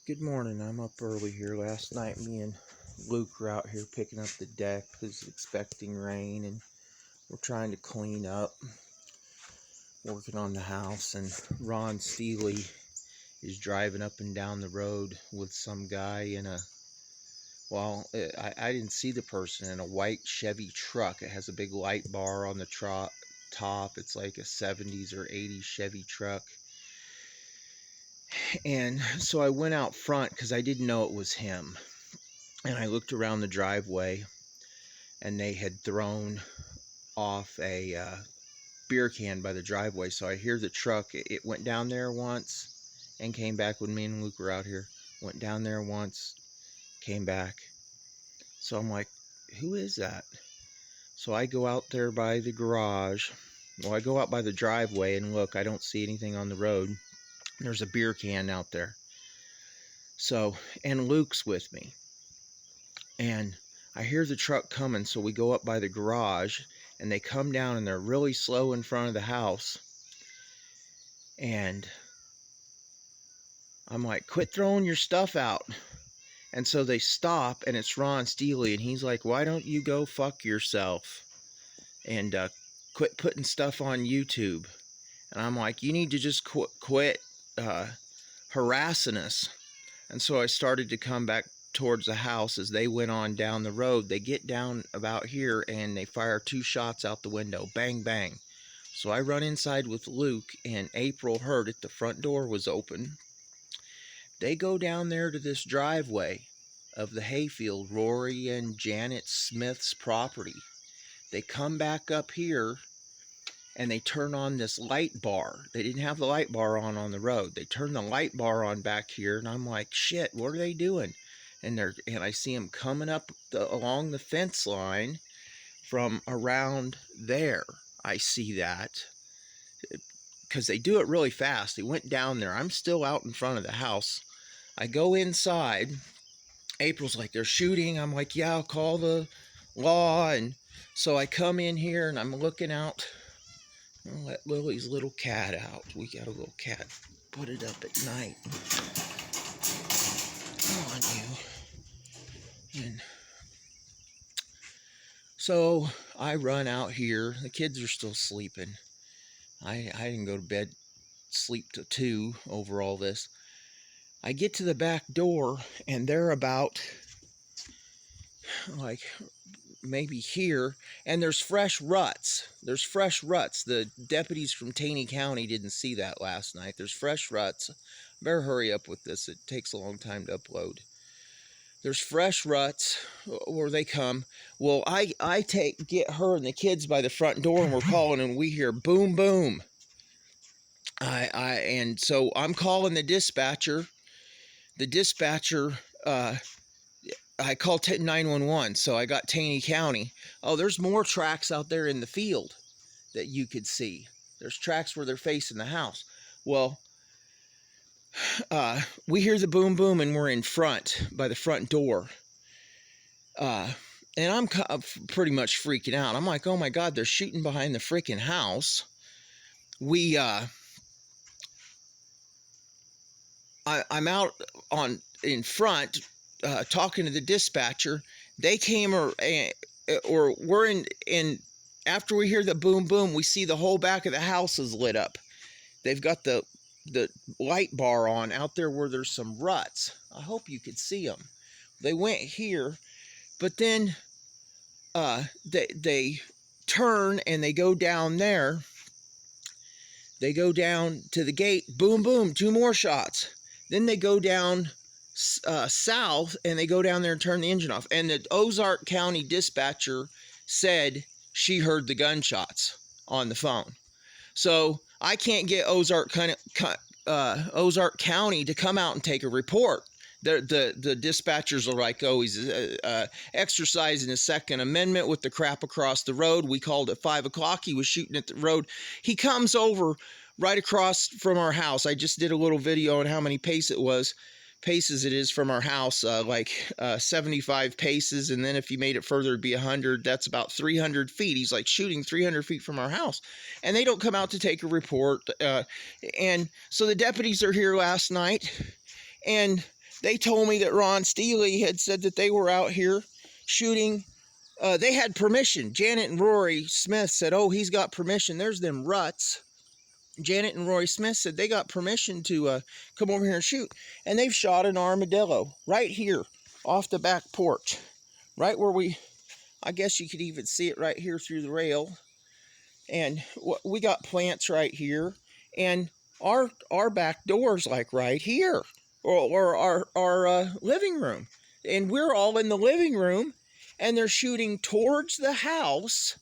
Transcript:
Good morning. I'm up early here. Last night, me and Luke were out here picking up the deck because expecting rain, and we're trying to clean up, working on the house. And Ron Stehle is driving up and down the road with some guy in a, well, I didn't see the person, in a white Chevy truck. It has a big light bar on the top. It's like a 70s or 80s Chevy truck. And so I went out front because I didn't know it was him. And I looked around the driveway, and they had thrown off a beer can by the driveway. So I hear the truck. It went down there once and came back when me and Luke were out here. Went down there once, came back. So I'm like, who is that? So I go out there by the garage. Well, I go out by the driveway and look. I don't see anything on the road. There's a beer can out there. So, and Luke's with me. And I hear the truck coming, so we go up by the garage, and they come down, and they're really slow in front of the house. And I'm like, quit throwing your stuff out. And so they stop, and it's Ron Stehle, and he's like, why don't you go fuck yourself and quit putting stuff on YouTube? And I'm like, you need to just quit harassing us. And so I started to come back towards the house. As they went on down the road, they get down about here and they fire 2 shots out the window. Bang, bang. So I run inside with Luke, and April heard it. The front door was open. They go down there to this driveway of the hayfield, Rory and Janet Smith's property. They come back up here, and they turn on this light bar. They didn't have the light bar on the road. They turn the light bar on back here, and I'm like, shit, what are they doing? And I see them coming up along the fence line from around there. I see that because they do it really fast. They went down there. I'm still out in front of the house. I go inside. April's like, they're shooting. I'm like, yeah, I'll call the law. And so I come in here, and I'm looking out. I'll let Lily's little cat out. We got a little cat. Put it up at night. Come on, you. And so I run out here. The kids are still sleeping. I didn't go to bed, sleep till 2 over all this. I get to the back door, and they're about, like, maybe here, and there's fresh ruts. There's fresh ruts. The deputies from Taney County didn't see that last night. There's fresh ruts. Better hurry up with this. It takes a long time to upload. There's fresh ruts where they come. Well, I get her and the kids by the front door, and we're calling, and we hear boom, boom. And so I'm calling the dispatcher. The dispatcher, I called 911, so I got Taney County. Oh, there's more tracks out there in the field that you could see. There's tracks where they're facing the house. Well, we hear the boom boom, and we're in front by the front door. And I'm pretty much freaking out. I'm like, oh my God, they're shooting behind the freaking house. I'm out in front talking to the dispatcher. They came or we're in after we hear the boom boom, we see the whole back of the house is lit up. They've got the light bar on out there where there's some ruts. I hope you could see them. They went here, but then they turn and they go down there. They go down to the gate. Boom boom, 2 more shots. Then they go down south, and they go down there and turn the engine off. And the Ozark County dispatcher said she heard the gunshots on the phone. So I can't get Ozark County to come out and take a report. The dispatchers are like, oh, he's exercising his Second Amendment with the crap across the road. We called at 5 o'clock. He was shooting at the road. He comes over right across from our house. I just did a little video on how many paces it is from our house, like 75 paces. And then if you made it further, it'd be 100. That's about 300 feet. He's like shooting 300 feet from our house. And they don't come out to take a report. And so the deputies are here last night. And they told me that Ron Stehle had said that they were out here shooting. They had permission. Janet and Rory Smith said, oh, he's got permission. There's them ruts. Janet and Rory Smith said they got permission to come over here and shoot. And they've shot an armadillo right here off the back porch. Right where I guess you could even see it right here through the rail. And we got plants right here. And our back door's like right here. Or our living room. And we're all in the living room. And they're shooting towards the house